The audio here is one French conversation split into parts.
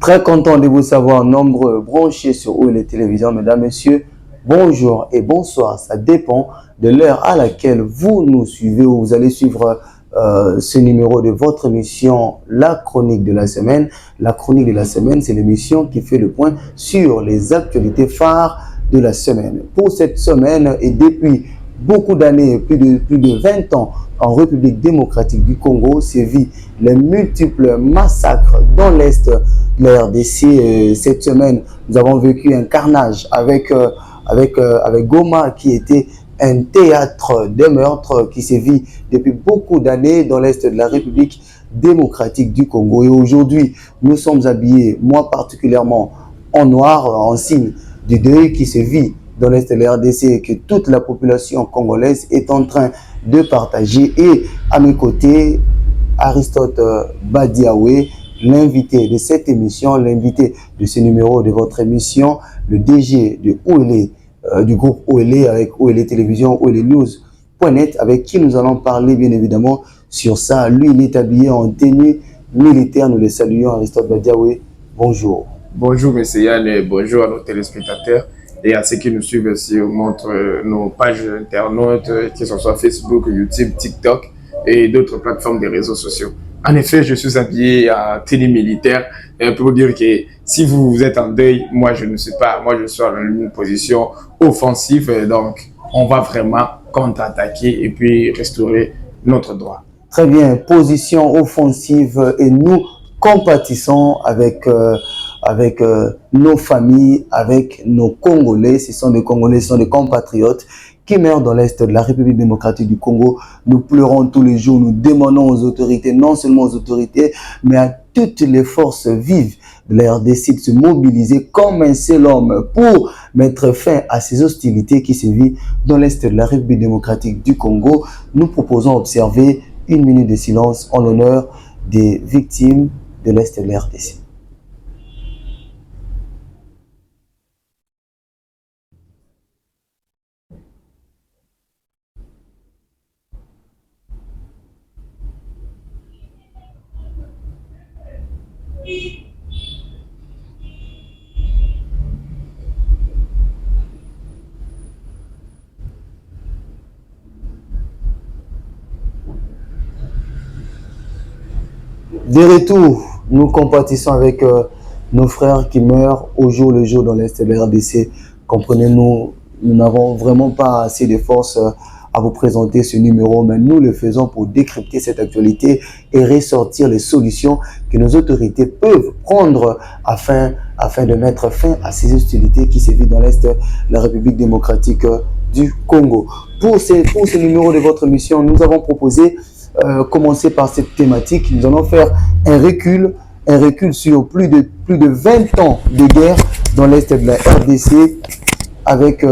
Très content de vous savoir nombreux branchés sur OLE Télévision. Mesdames, Messieurs, bonjour et bonsoir. Ça dépend de l'heure à laquelle vous nous suivez ou vous allez suivre ce numéro de votre émission, La Chronique de la Semaine. La Chronique de la Semaine, c'est l'émission qui fait le point sur les actualités phares de la semaine. Pour cette semaine et depuis beaucoup d'années, plus de 20 ans, en République démocratique du Congo, sévit les multiples massacres dans l'Est de la RDC. Cette semaine, nous avons vécu un carnage avec Goma, qui était un théâtre de meurtres qui sévit depuis beaucoup d'années dans l'Est de la République démocratique du Congo. Et aujourd'hui, nous sommes habillés, moi particulièrement, en noir, en signe du deuil qui sévit dans l'Est de la RDC et que toute la population congolaise est en train de partager. Et à mes côtés, Aristote Badiawe, l'invité de cette émission, l'invité de ce numéro de votre émission, le DG de OLE, du groupe OLE avec OLE Télévision, OLE News.net, avec qui nous allons parler bien évidemment sur ça. Lui, il est habillé en tenue militaire. Nous le saluons. Aristote Badiawe, bonjour. Bonjour, M. Yann, et bonjour à nos téléspectateurs et à ceux qui nous suivent sur nos pages internautes, que ce soit Facebook, YouTube, TikTok et d'autres plateformes des réseaux sociaux. En effet, je suis habillé en tenue militaire pour dire que si vous êtes en deuil, moi je ne suis pas, moi je suis dans une position offensive, donc on va vraiment contre-attaquer et puis restaurer notre droit. Très bien, position offensive et nous compatissons avec nos familles, avec nos Congolais. Ce sont des Congolais, ce sont des compatriotes qui meurent dans l'Est de la République démocratique du Congo. Nous pleurons tous les jours, nous demandons aux autorités, non seulement aux autorités, mais à toutes les forces vives de la RDC de se mobiliser comme un seul homme pour mettre fin à ces hostilités qui sévissent dans l'Est de la République démocratique du Congo. Nous proposons d'observer 1 minute de silence en l'honneur des victimes de l'Est de la RDC. De retour, nous compatissons avec nos frères qui meurent au jour le jour dans l'Est de la RDC. Comprenez-nous, nous n'avons vraiment pas assez de force à vous présenter ce numéro, mais nous le faisons pour décrypter cette actualité et ressortir les solutions que nos autorités peuvent prendre afin de mettre fin à ces hostilités qui sévissent dans l'Est de la République démocratique du Congo. Pour ce numéro de votre émission, nous avons proposé commencer par cette thématique. Nous allons faire un recul sur plus de 20 ans de guerre dans l'Est de la RDC avec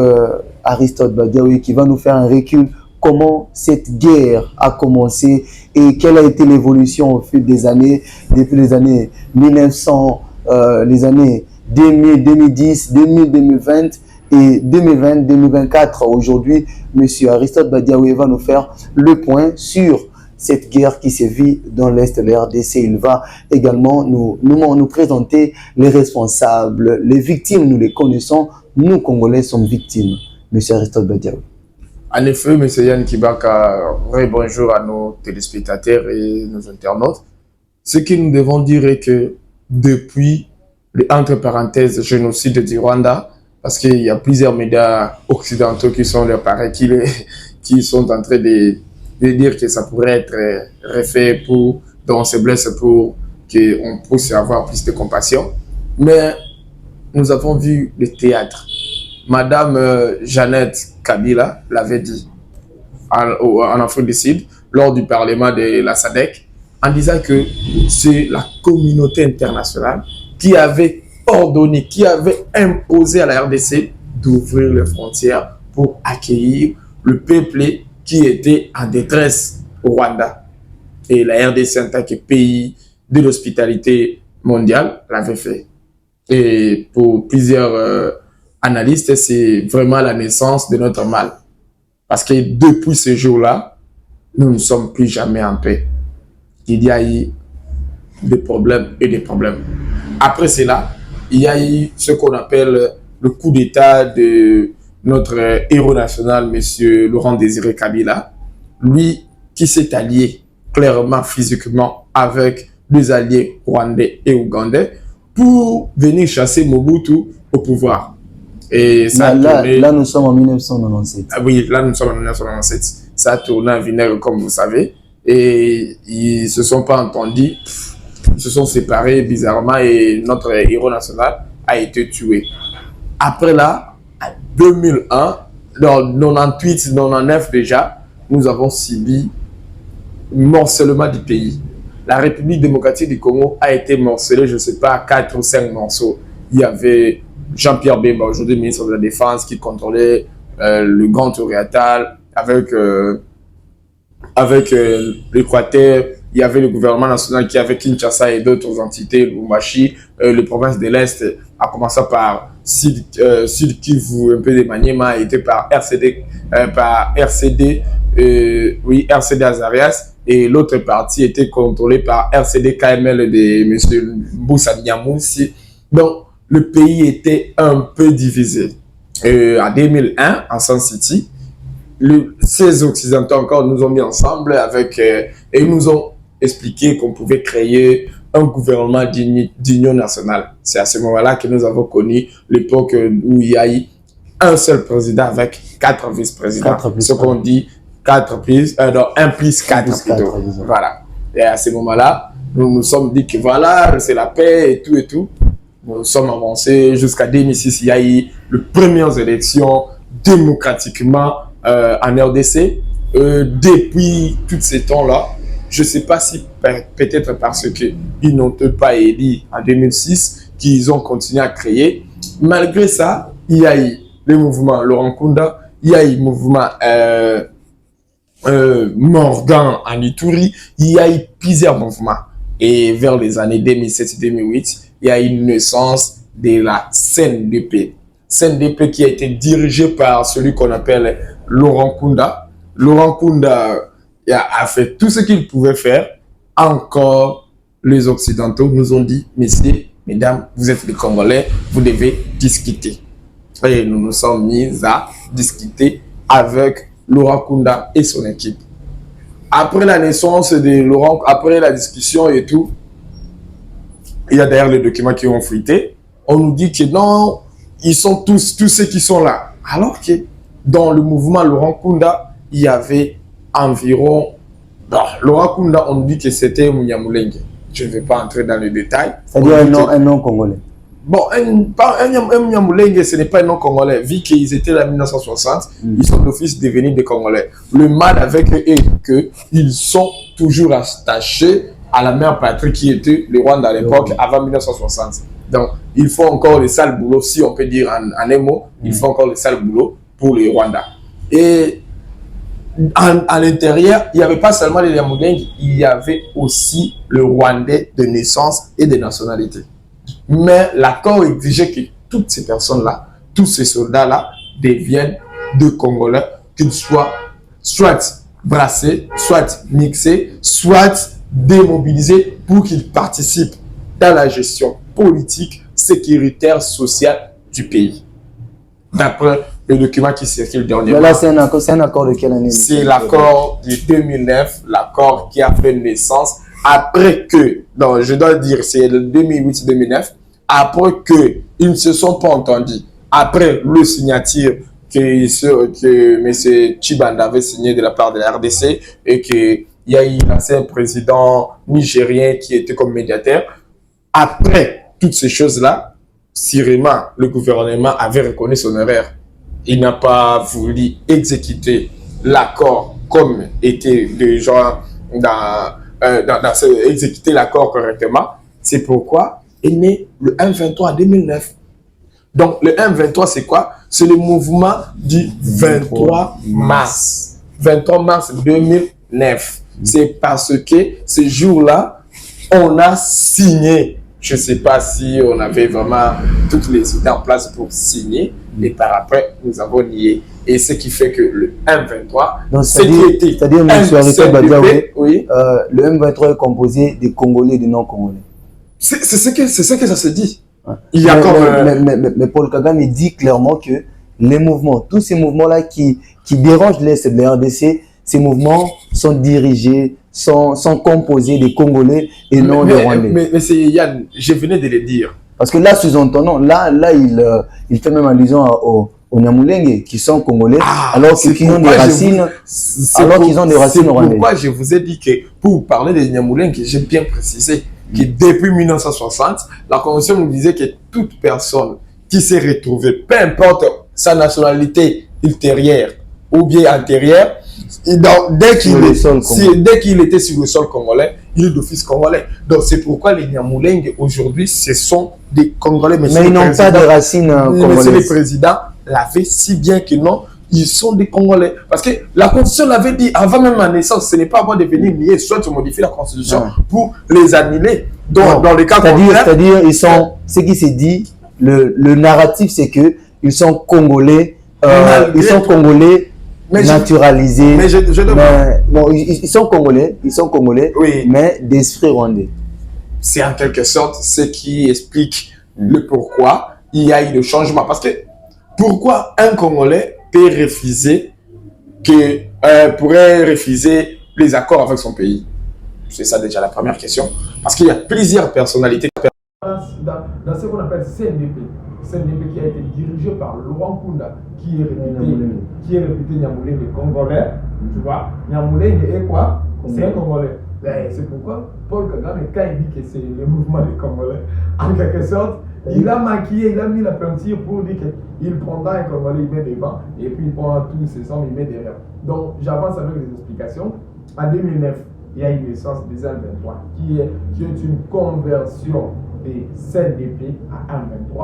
Aristote Badiawe qui va nous faire un recul comment cette guerre a commencé et quelle a été l'évolution au fil des années, depuis les années 1900, les années 2000, 2010, 2000, 2020 et 2020-2024. Aujourd'hui, monsieur Aristote Badiawe va nous faire le point sur cette guerre qui sévit dans l'Est de la RDC. Il va également nous présenter les responsables, les victimes, nous les connaissons, nous Congolais sommes victimes. Monsieur Aristote Badiawe. En effet, M. Yann Kibaka, bonjour à nos téléspectateurs et nos internautes. Ce que nous devons dire est que depuis, entre parenthèses, génocide du Rwanda, parce qu'il y a plusieurs médias occidentaux qui sont leurs pareils, qui sont en train de dire que ça pourrait être refait dont on se blesse pour qu'on puisse avoir plus de compassion. Mais nous avons vu le théâtre. Madame Jeannette Kabila l'avait dit en Afrique du Sud, lors du Parlement de la SADC, en disant que c'est la communauté internationale qui avait ordonné, qui avait imposé à la RDC d'ouvrir les frontières pour accueillir le peuple qui était en détresse au Rwanda. Et la RDC, en tant que pays de l'hospitalité mondiale, l'avait fait. Et pour plusieurs analystes, c'est vraiment la naissance de notre mal. Parce que depuis ce jour-là, nous ne sommes plus jamais en paix. Il y a eu des problèmes et des problèmes. Après cela, il y a eu ce qu'on appelle le coup d'État de notre héros national, M. Laurent Désiré Kabila, lui qui s'est allié clairement physiquement avec des alliés rwandais et ougandais pour venir chasser Mobutu au pouvoir. Et ça là, nous sommes en 1997. Ah oui, là, nous sommes en 1997. Ça a tourné en vinaigre, comme vous savez. Et ils se sont pas entendus. Ils se sont séparés bizarrement et notre héros national a été tué. Après là, en 2001, dans 98, 99 déjà, nous avons subi morcellement du pays. La République démocratique du Congo a été morcelée, je ne sais pas, 4 ou 5 morceaux. Il y avait Jean-Pierre Bemba, aujourd'hui ministre de la Défense, qui contrôlait le Grand Oriental avec l'Équateur. Il y avait le gouvernement national qui avait Kinshasa et d'autres entités, Lubumbashi, les provinces de l'Est, à commencer par Sud Kivu, un peu de Maniema, était par RCD Azarias, et l'autre partie était contrôlée par RCD KML de M. Moussa Niamoussi. Donc, le pays était un peu divisé. En 2001, en Sun City, ces Occidentaux encore nous ont mis ensemble et nous ont expliqué qu'on pouvait créer un gouvernement d'union nationale. C'est à ce moment-là que nous avons connu l'époque où il y a eu un seul président avec 4 vice-présidents. Ce qu'on dit 1 plus 4 plutôt. Voilà. Et à ce moment-là, nous nous sommes dit que voilà, c'est la paix et tout et tout. Nous sommes avancés jusqu'à 2006. Il y a eu les premières élections démocratiquement en RDC. Depuis tous ces temps-là, je ne sais pas si peut-être parce qu'ils n'ont pas élu en 2006 qu'ils ont continué à créer. Malgré ça, il y a eu le mouvement Laurent Kunda, il y a eu le mouvement Morgan en Ituri, il y a eu plusieurs mouvements. Et vers les années 2007-2008, il y a eu une naissance de la CNDP. CNDP qui a été dirigée par celui qu'on appelle Laurent Kunda. Laurent Kunda a fait tout ce qu'il pouvait faire. Encore, les Occidentaux nous ont dit, messieurs, mesdames, vous êtes les Congolais, vous devez discuter. Et nous nous sommes mis à discuter avec Laurent Kunda et son équipe. Après la naissance de Laurent, après la discussion et tout, il y a d'ailleurs les documents qui ont fuité. On nous dit que non, ils sont tous ceux qui sont là. Alors que dans le mouvement Laurent Kunda, il y avait environ... Laurent Kunda, on nous dit que c'était Munyamulenge. Je ne vais pas entrer dans les détails. C'est-à-dire un nom congolais. Bon, un Munyamulenge, ce n'est pas un nom congolais. Vu qu'ils étaient là en 1960, ils sont d'office devenus des Congolais. Le mal avec eux est qu'ils sont toujours attachés à la mère patrie qui était le Rwanda à l'époque, avant 1960. Donc, il faut encore le sale boulot, si on peut dire en un mot, il faut encore le sale boulot pour le Rwanda. Et à l'intérieur, il n'y avait pas seulement les Yamulenge, il y avait aussi le Rwandais de naissance et de nationalité. Mais l'accord exigeait que toutes ces personnes-là, tous ces soldats-là, deviennent de Congolais, qu'ils soient soit brassés, soit mixés, soit démobilisés pour qu'ils participent dans la gestion politique, sécuritaire, sociale du pays. D'après le document qui circule dernièrement. Là, c'est un accord de quelle année? C'est l'accord de 2009, l'accord qui a fait naissance après que, non, je dois dire, c'est le 2008-2009, après qu'ils ne se sont pas entendus, après le signature que M. Tshibanda avait signé de la part de la RDC et qu'il y a eu l'ancien président nigérien qui était comme médiateur. Après toutes ces choses-là, sûrement, le gouvernement avait reconnu son erreur. Il n'a pas voulu exécuter l'accord comme était déjà exécuter l'accord correctement. C'est pourquoi est né le 1-23 2009. Donc, le 1-23, c'est quoi? C'est le mouvement du 23 mars. 23 mars 2009. C'est parce que ce jour-là, on a signé. Je ne sais pas si on avait vraiment toutes les idées en place pour signer, et par après, nous avons nié. Et ce qui fait que le M23, c'est-à-dire, M. CNDP, oui. Le M23 est composé de Congolais et de non-Congolais. C'est ce que ça se dit. Ouais. Il y a mais Paul Kagame dit clairement que les mouvements, tous ces mouvements-là qui dérangent l'Est de la RDC, ces mouvements sont dirigés, sont composés des Congolais et non des Rwandais. Mais c'est Yann, je venais de le dire. Parce que là, sous-entendant, là il fait même allusion aux Nyamulenge qui sont Congolais, alors qu'ils ont des racines, qu'ils ont des racines rwandaises. C'est pourquoi je vous ai dit que pour parler des Nyamulenge, j'ai bien précisé que depuis 1960, la Convention nous disait que toute personne qui s'est retrouvée, peu importe sa nationalité ultérieure ou bien antérieure, dès qu'il était sur le sol congolais, il est d'office congolais. Donc c'est pourquoi les Nyamulenge aujourd'hui, ce sont des Congolais. Mais ils n'ont pas de racines congolaises. Monsieur le Président l'avait si bien que non, ils sont des Congolais. Parce que la Constitution l'avait dit avant même ma naissance, ce n'est pas à moi de venir nier, soit tu modifies la Constitution pour les annuler. Donc, dans les cas c'est-à-dire, ils sont, ce qui s'est dit, le narratif, c'est que ils sont Congolais, naturalisés. Mais ils sont Congolais, oui. Mais d'esprit rwandais. C'est en quelque sorte ce qui explique le pourquoi il y a eu le changement. Parce que pourquoi un Congolais peut refuser pourrait refuser les accords avec son pays? C'est ça déjà la première question. Parce qu'il y a plusieurs personnalités. Dans ce qu'on appelle CNDP qui a été dirigé par Laurent Kunda, qui est réputé Nyamulenge congolais, tu vois. Nyamulenge est quoi? C'est un Congolais. C'est pourquoi Paul Kagame, quand il dit que c'est le mouvement des Congolais, en quelque sorte, il a maquillé, il a mis la peinture pour dire qu'il prendra un Congolais, il met devant, et puis il prend tous ses sommes, il met derrière. Donc j'avance avec les explications. En 2009, il y a une naissance des M23 qui est une conversion des CNDP à M23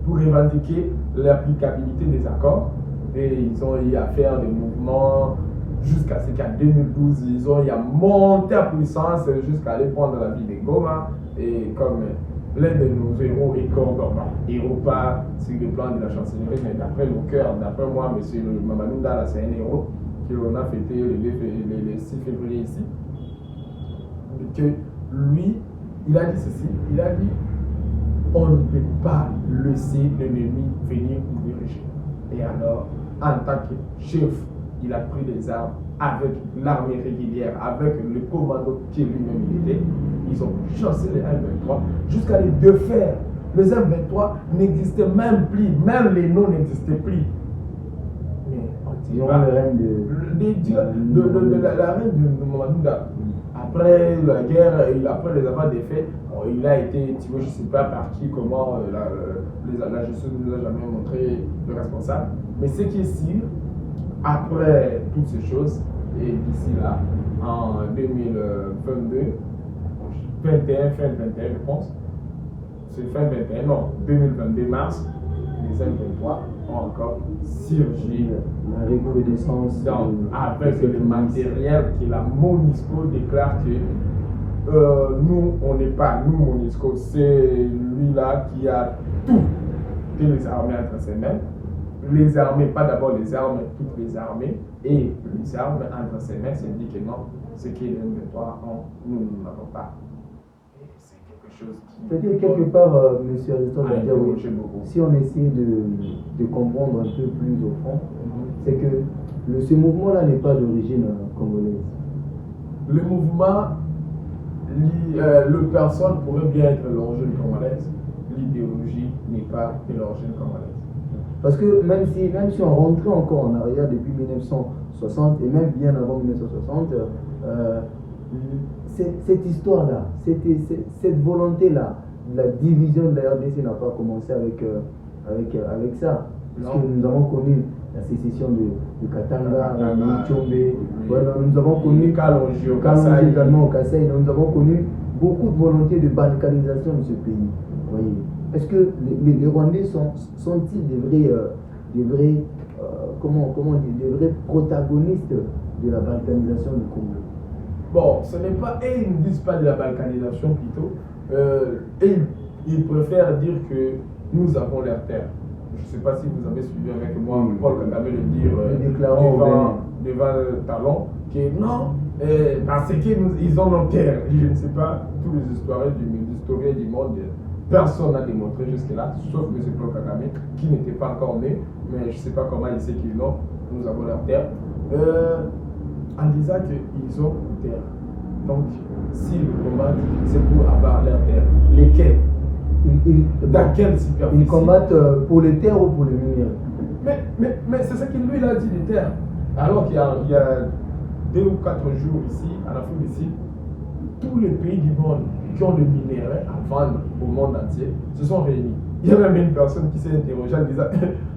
pour revendiquer l'applicabilité des accords. Et ils ont eu à faire des mouvements jusqu'à ce qu'en 2012, ils ont eu à monter en puissance jusqu'à aller prendre la ville de Goma. Et comme l'un de nos héros est Kordoma, héros pas sur le plan de la chancellerie, mais d'après nos cœurs, d'après moi, M. Mamadou Ndala, c'est un héros qu'on a fêté le 6 février ici. Que lui, il a dit ceci, il a dit on ne peut pas laisser l'ennemi venir nous diriger. Et alors, en tant que chef, il a pris des armes avec l'armée régulière, avec le commando qui lui-même était. Ils ont chassé les M23 jusqu'à les défaire. Les M23 n'existaient même plus, même les noms n'existaient plus. Mais on la reine de la reine de Mamadouda. Après la guerre, après les avoir défaits, il a été, je ne sais pas par qui, comment, la justice ne nous a jamais montré le responsable. Mais ce qui est sûr, après toutes ces choses, et d'ici là, en 2022, fin 21, je pense, c'est fin 21, non, 2022 mars, les M23 ont encore surgi. La recrudescence. Avec le matériel que la MONUSCO déclare que nous, on n'est pas, nous, MONUSCO, c'est lui-là qui a tout les armées entre ses mains. Les armées, pas d'abord les armes, toutes les armées, et les armes entre ses mains, c'est dit que non, ce qui est les M23 ont, nous n'avons pas. C'est quelque chose qui... C'est-à-dire quelque part, monsieur Aristote, si on essaie de comprendre un peu plus au fond, c'est que ce mouvement-là n'est pas d'origine congolaise. Le mouvement, le personne pourrait bien être l'origine congolaise. L'idéologie n'est pas de l'origine congolaise. Parce que même si on rentrait encore en arrière depuis 1960 et même bien avant 1960, cette histoire-là, cette volonté-là, la division de la RDC n'a pas commencé avec ça. Parce que nous avons connu la sécession de Katanga, de Tchombe, nous avons connu Kalonji également au Kassai, nous avons connu beaucoup de volonté de balkanisation de ce pays. Voyez. Est-ce que les Rwandais sont-ils des vrais protagonistes de la balkanisation du Congo? Bon, ce n'est pas, et ils ne disent pas de la balkanisation plutôt, et ils préfèrent dire que nous avons leur terre. je ne sais pas si vous avez suivi avec moi Paul Kagame le dire devant Talon, que non, parce qu'ils ont nos terres. Je ne sais pas, tous les historiens du monde, personne n'a démontré jusque-là, sauf M. Paul Kagame, qui n'était pas encore né, mais je ne sais pas comment il sait qu'ils l'ont, nous avons leur terre, en disant qu'ils ont une terre. Donc, s'ils combattent, c'est pour avoir leur terre. Lesquels? Dans quelle superficie? Ils combattent pour les terres ou pour les minéraux? Mais c'est ce qu'il lui a dit, les terres. Alors qu'il y a 2 ou 4 jours ici, en Afrique d'ici, tous les pays du monde qui ont des minéraux à vendre au monde entier se sont réunis. Il y a même une personne qui s'est interrogée en disant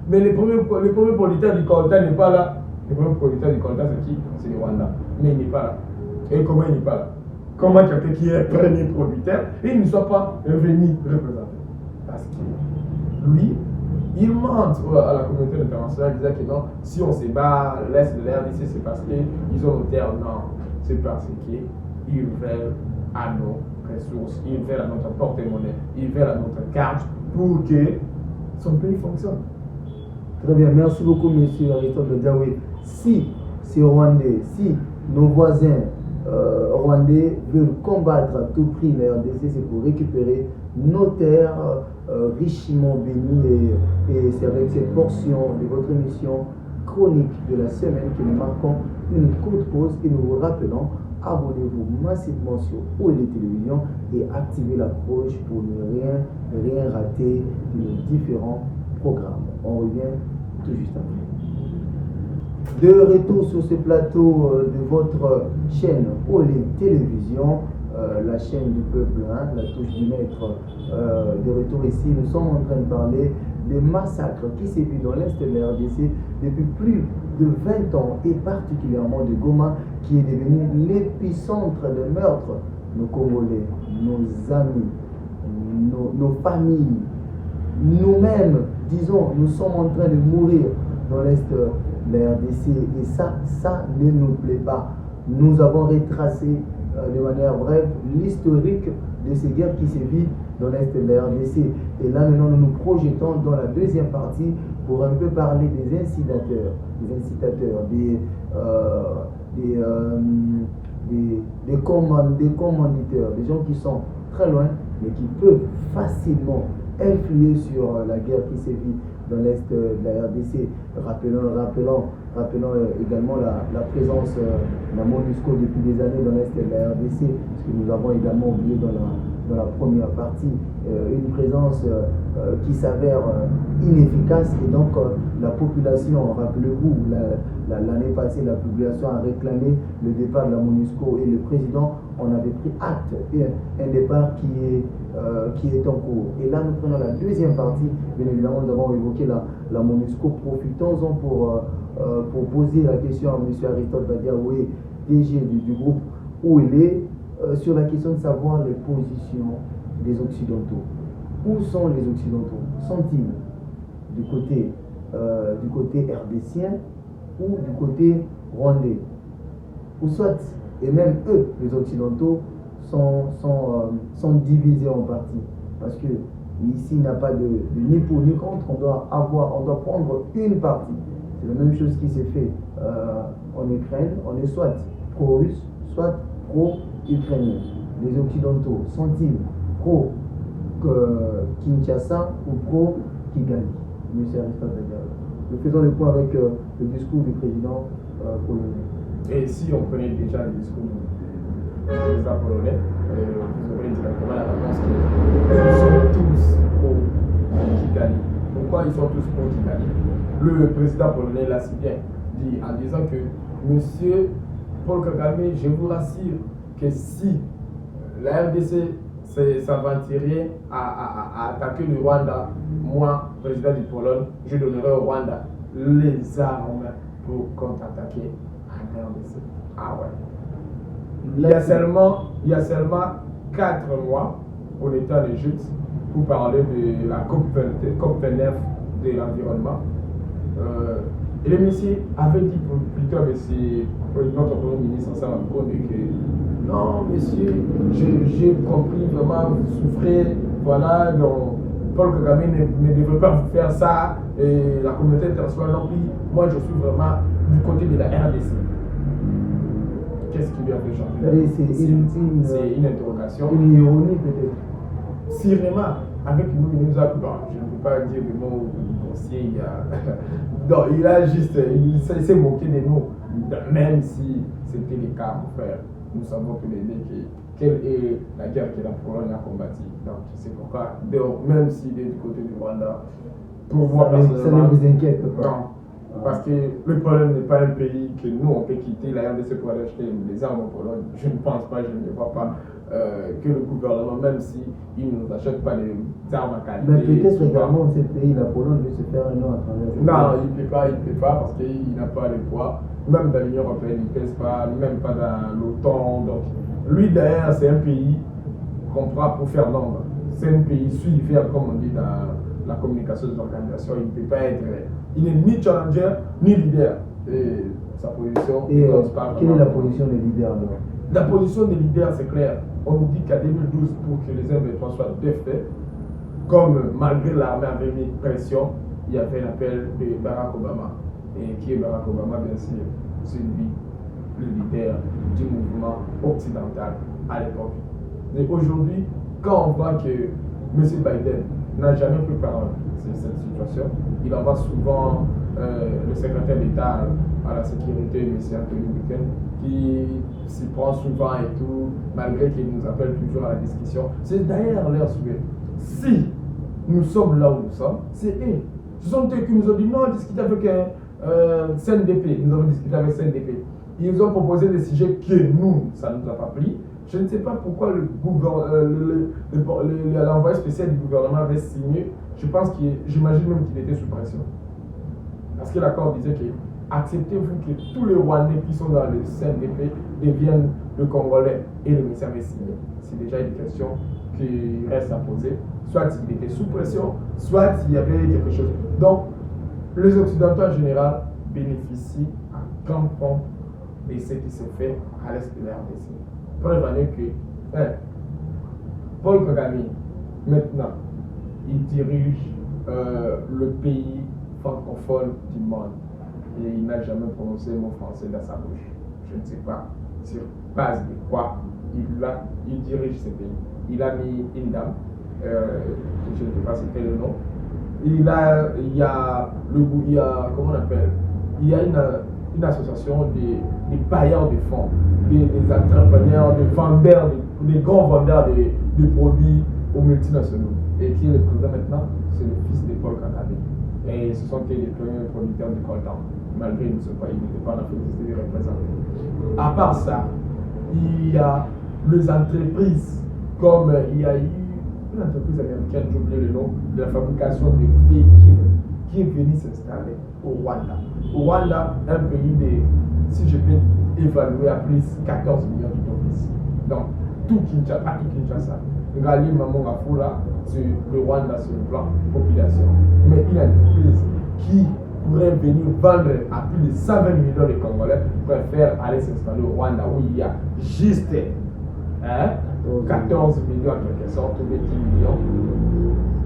mais les premiers producteurs du coltan n'est pas là. Les premiers producteurs du coltan, c'est qui? C'est le Rwanda. Mais il n'est pas là. Et comment il n'est pas là? Comment quelqu'un qui est premier producteur, il ne soit pas venu représenter? Parce que lui, il ment à la communauté internationale disant que non, si on se bat, l'Est de la RDC, c'est parce qu'ils ont nos terres. Non, c'est parce qu'ils veulent à nos ressources, ils veulent à notre porte-monnaie, ils veulent à notre carte pour que son pays fonctionne. Très bien, merci beaucoup, monsieur Aristote Diawé. Si ces Rwandais, si nos voisins rwandais veulent combattre à tout prix la RDC, c'est pour récupérer nos terres richement bénies, et c'est avec cette portion de votre émission chronique de la semaine que nous marquons une courte pause et nous vous rappelons, abonnez-vous massivement sur OLE Télévision et activez la cloche pour ne rien rater de nos différents programmes. On revient tout juste après. De retour sur ce plateau de votre chaîne OLE Télévision, la chaîne du peuple, la touche du maître. De retour ici, nous sommes en train de parler des massacres qui sévissent dans l'Est de la RDC depuis plus de 20 ans, et particulièrement de Goma, qui est devenu l'épicentre de meurtres. Nos Congolais, nos amis, nos familles, nous-mêmes, disons, nous sommes en train de mourir dans l'Est de la RDC, et ça ne nous plaît pas. Nous avons retracé de manière brève l'historique de ces guerres qui sévissent dans l'Est de la RDC. Et là, maintenant, nous nous projetons dans la deuxième partie pour un peu parler des incitateurs, des commanditeurs, des gens qui sont très loin, mais qui peuvent facilement influer sur la guerre qui sévit dans l'Est de la RDC. Rappelons également la présence de la MONUSCO depuis des années dans l'Est de la RDC, ce que nous avons également oublié dans la première partie, une présence qui s'avère inefficace, et donc la population, rappelez-vous, l'année passée, la population a réclamé le départ de la MONUSCO, et le président en avait pris acte, un départ qui est en cours. Et là, nous prenons la deuxième partie. Bien évidemment, nous avons évoqué la MONUSCO. Profitons-en pour poser la question à M. Aristote Badiaoué, DG du groupe où il est, sur la question de savoir les positions des Occidentaux. Où sont les Occidentaux? Sont-ils du côté RDCien ou du côté rwandais? Ou soit, et même eux, les Occidentaux, sont divisés en parties. Parce que ici, il n'y a pas de ni pour ni contre, on doit prendre une partie. C'est la même chose qui s'est fait en Ukraine. On est soit pro-russe, soit pro-ukrainien. Les Occidentaux sont-ils pro-Kinshasa ou pro-Kigali? Monsieur Aristote Badiaoué. Nous faisons le point avec le discours du président polonais. Et si on connaît déjà le discours du président polonais, vous aurez directement la réponse qu'ils sont tous pro-Kigali. Pourquoi ils sont tous pro-Kigali? Le président polonais l'a si bien dit en disant que Monsieur Paul Kagame, je vous rassure que si la RDC s'aventurait à attaquer le Rwanda, moi, président du Pologne, je donnerai au Rwanda les armes pour contre-attaquer en RDC. Ah ouais. Il y a seulement 4 mois, on était en Égypte pour parler de la COP29 de l'environnement. Et le monsieur avait dit plutôt à notre premier ministre Sam Konde que non, monsieur, j'ai compris vraiment, vous souffrez, voilà, donc Paul Kagame ne devrait pas faire ça, et la communauté internationale non plus. Moi, je suis vraiment du côté de la RDC. Qu'est-ce qui lui a fait changer? C'est une interrogation. Une ironie peut-être. Sûrement, avec nous, il nous a. Bon, je ne peux pas dire le mot conseiller. Non, il a juste. Il s'est moqué de nous. Même si c'était le cas, mon frère. Nous savons que quelle est la guerre que la Pologne a combattue. Donc, c'est pourquoi, même s'il est du côté du Rwanda, pour moi personnellement. Ça ne vous inquiète pas. Non. Parce que le Pologne n'est pas un pays que nous, on peut quitter la RDC pour aller acheter des armes en Pologne. Je ne pense pas, je ne vois pas que le gouvernement, même s'il ne nous achète pas des armes à qualité. Mais peut-être également, ce pays, la Pologne, veut se faire un nom à travers ce Non, il ne peut pas parce qu'il n'a pas le poids. Même dans l'Union européenne, il ne pèse pas, même pas dans l'OTAN. Donc, lui, d'ailleurs, c'est un pays qu'on prend pour faire nombre. C'est un pays suiveur, comme on dit dans la communication des organisations. Il ne peut pas être. Il n'est ni challenger, ni leader. Et sa position. Et quelle est la position des leaders alors? La position des leaders, c'est clair. On nous dit qu'à 2012, pour que les M23 soient défaits, comme malgré l'armée avait mis pression, il y avait l'appel de Barack Obama. Et qui est Barack Obama, bien sûr? C'est lui, le leader du mouvement occidental à l'époque. Et aujourd'hui, quand on voit que M. Biden n'a jamais pris parole sur cette situation, il envoie souvent le secrétaire d'État à la sécurité, M. Anthony Blinken, qui s'y prend souvent et tout, malgré qu'il nous appelle toujours à la discussion. C'est d'ailleurs leur souhait. Si nous sommes là où nous sommes, c'est eux. Ce sont eux qui nous ont dit non, discuter avec CNDP. Nous avons discuté avec CNDP. Ils ont proposé des sujets que nous, ça ne nous a pas pris. Je ne sais pas pourquoi l'envoyé spécial du gouvernement avait signé. Je pense j'imagine même qu'il était sous pression. Parce que l'accord disait que acceptez-vous que tous les Rwandais qui sont dans le CNDP deviennent le Congolais. Et le ministère avait signé. C'est déjà une question qui reste à poser. Soit il était sous pression, soit il y avait quelque chose. Donc, les Occidentaux en général bénéficient à grand compte de ce qui se fait à l'est de la RDC. Preuve en est que Paul Kagame, maintenant, il dirige le pays francophone du monde. Et il n'a jamais prononcé le mot français dans sa bouche. Je ne sais pas sur base de quoi il dirige ce pays. Il a mis une dame, je ne sais pas c'était le nom. Il y a comment on appelle? Il y a une association des bailleurs de fonds, des entrepreneurs, des vendeurs, des grands vendeurs de produits aux multinationaux. Et qui est le président maintenant? C'est le fils de Paul Kagame. Et ce sont les premiers producteurs du coltan. Malgré qu'ils ne sont pas, ils n'étaient pas en Afrique, ils étaient représentés. À part ça, il y a les entreprises, comme il y a eu une entreprise américaine, j'ai oublié le nom, de la fabrication de véhicules, qui est venue s'installer au Rwanda. Au Rwanda, un pays si je peux évaluer à plus de 14 millions de touristes. Donc, tout Kinshasa, pas tout Kinshasa. Ngali Maman Afula, c'est le Rwanda sur le plan population. Mais une entreprise qui pourrait venir vendre à plus de 120 millions de Congolais préfère aller s'installer au Rwanda où il y a juste 14 millions en quelque sorte, ou 10 millions.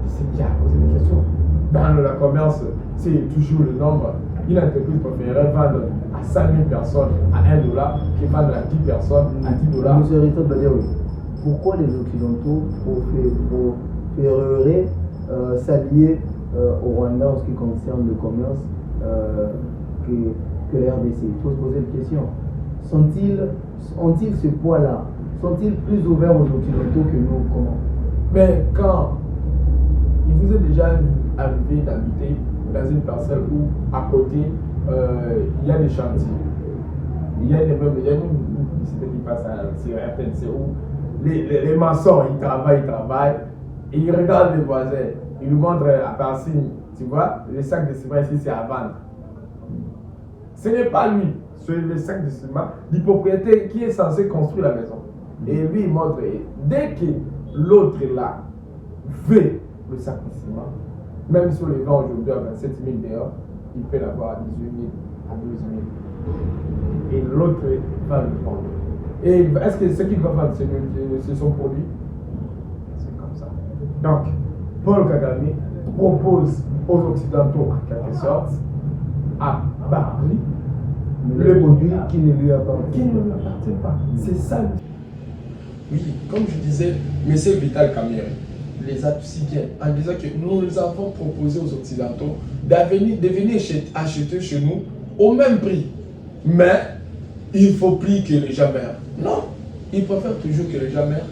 C'est qui a posé des questions. Dans le commerce, c'est toujours le nombre. Une entreprise préférerait vendre à 5 000 personnes à $1 que vendre à 10 personnes à $10. Monsieur Richard Badiaoui, pourquoi les Occidentaux préféreraient s'allier au Rwanda en ce qui concerne le commerce que la RDC? Il faut se poser une question. Ont-ils ce poids-là? Sont-ils plus ouverts aux Occidentaux que nous? Comment? Mais quand il vous est déjà arrivé d'habiter dans une parcelle où à côté il y a des chantiers, il y a des meubles, il y a une publicité qui passe sur RTNC où les maçons ils travaillent et ils regardent les voisins, ils lui montrent à partir, tu vois, les sacs de ciment ici c'est à vendre. Ce n'est pas lui, c'est le sac de ciment du propriétaire qui est censé construire la maison. Et lui il montre, dès que l'autre là veut le sac de ciment, même si on les vend aujourd'hui à 27 000 dehors, il peut l'avoir à 18 000, à 12 000. Et l'autre va le vendre. Et est-ce que ce qu'il va vendre, c'est son produit? C'est comme ça. Donc, Paul Kagame propose aux Occidentaux, en quelque sorte, à bas prix, Le produit qui ne lui appartient qui ne lui appartient pas. C'est ça. Oui, comme je disais, M. Vital Kamerhe les a si bien en disant que nous avons proposé aux Occidentaux de venir acheter chez nous au même prix. Mais il ne faut plus que les gens meurent. Non, ils préfèrent toujours que les gens meurent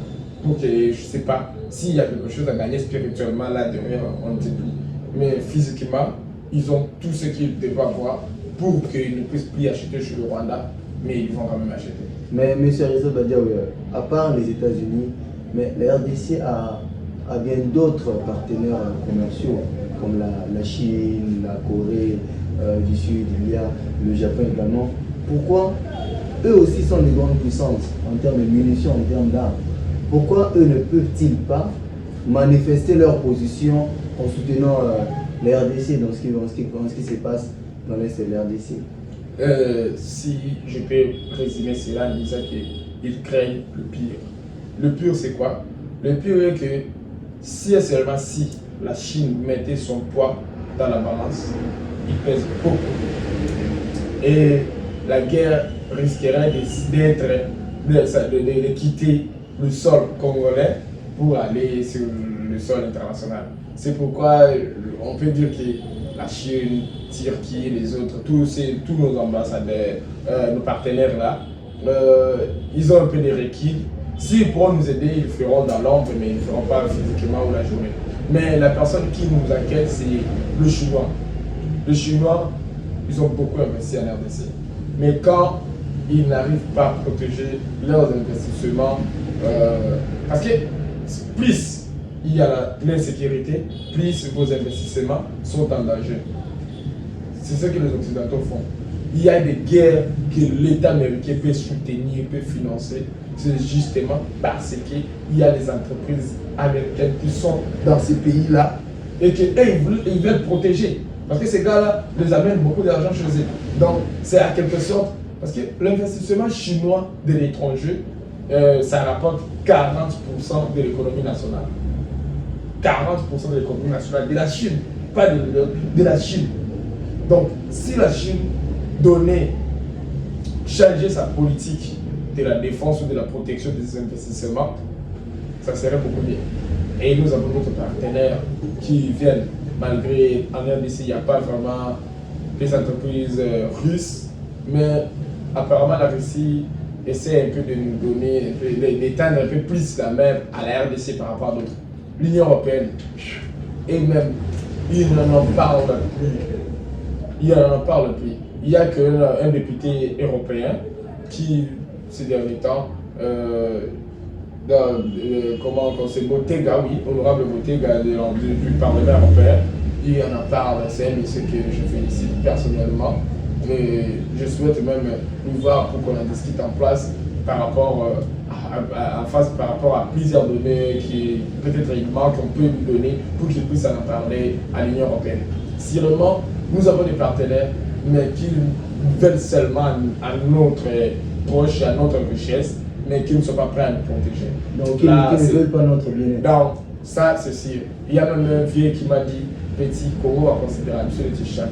pour que, je ne sais pas, s'il y a quelque chose à gagner spirituellement là derrière, on ne sait plus. Mais physiquement, ils ont tout ce qu'ils devaient avoir pour qu'ils ne puissent plus acheter chez le Rwanda, mais ils vont quand même acheter. Mais M. Aristide Badiaoui, à part les États-Unis, mais la RDC a bien d'autres partenaires commerciaux, comme la Chine, la Corée du Sud, il y a le Japon également. Pourquoi eux aussi sont des grandes puissances en termes de munitions, en termes d'armes? Pourquoi eux ne peuvent-ils pas manifester leur position en soutenant la RDC dans ce qui se passe dans l'Est de la RDC? Si je peux résumer cela en disant qu'ils craignent le pire. Le pire, c'est quoi? Le pire est que si et seulement si la Chine mettait son poids dans la balance, il pèse beaucoup. Et la guerre risquerait de quitter le sol congolais pour aller sur le sol international. C'est pourquoi on peut dire que la Chine, Turquie, les autres, tous nos ambassadeurs, nos partenaires là, ils ont un peu des requis. S'ils pourront nous aider, ils le feront dans l'ombre, mais ils ne le feront pas physiquement ou la journée. Mais la personne qui nous inquiète, c'est le Chinois. Les Chinois, ils ont beaucoup investi en RDC. Mais quand ils n'arrivent pas à protéger leurs investissements, parce que plus il y a l'insécurité, plus vos investissements sont en danger. C'est ce que les Occidentaux font. Il y a des guerres que l'État américain peut soutenir, peut financer. C'est justement parce qu'il y a des entreprises américaines qui sont dans ces pays-là et qu'ils veulent protéger. Parce que ces gars-là les amènent beaucoup d'argent chez eux. Donc, c'est à quelque sorte, parce que l'investissement chinois de l'étranger, ça rapporte 40% de l'économie nationale. 40% de l'économie nationale de la Chine, pas de la Chine. Donc, si la Chine changeait sa politique de la défense ou de la protection des investissements, ça serait beaucoup mieux. Et nous avons d'autres partenaires qui viennent, malgré en RDC, il n'y a pas vraiment des entreprises russes, mais apparemment la Russie essaie un peu de nous donner, d'étendre un peu plus la main à la RDC par rapport à d'autres. L'Union européenne, et même, ils n'en parlent plus. Il n'y a qu'un député européen qui, ces derniers temps, c'est Bottega, oui, honorable Bottega du Parlement européen, il en parle, c'est un monsieur que je félicite personnellement. Et je souhaite même nous voir pour qu'on en discute en place par rapport par rapport à plusieurs données qui peut-être il manque, qu'on peut lui donner pour qu'il puisse en parler à l'Union européenne. Si vraiment nous avons des partenaires, mais qui veulent seulement à notre proche, à notre richesse, mais qui ne sont pas prêts à nous protéger. Donc, qui ne veulent pas notre bien-être. Donc, ça c'est sûr. Il y a même un vieux qui m'a dit, petit, Congo va considérer monsieur le Tichat.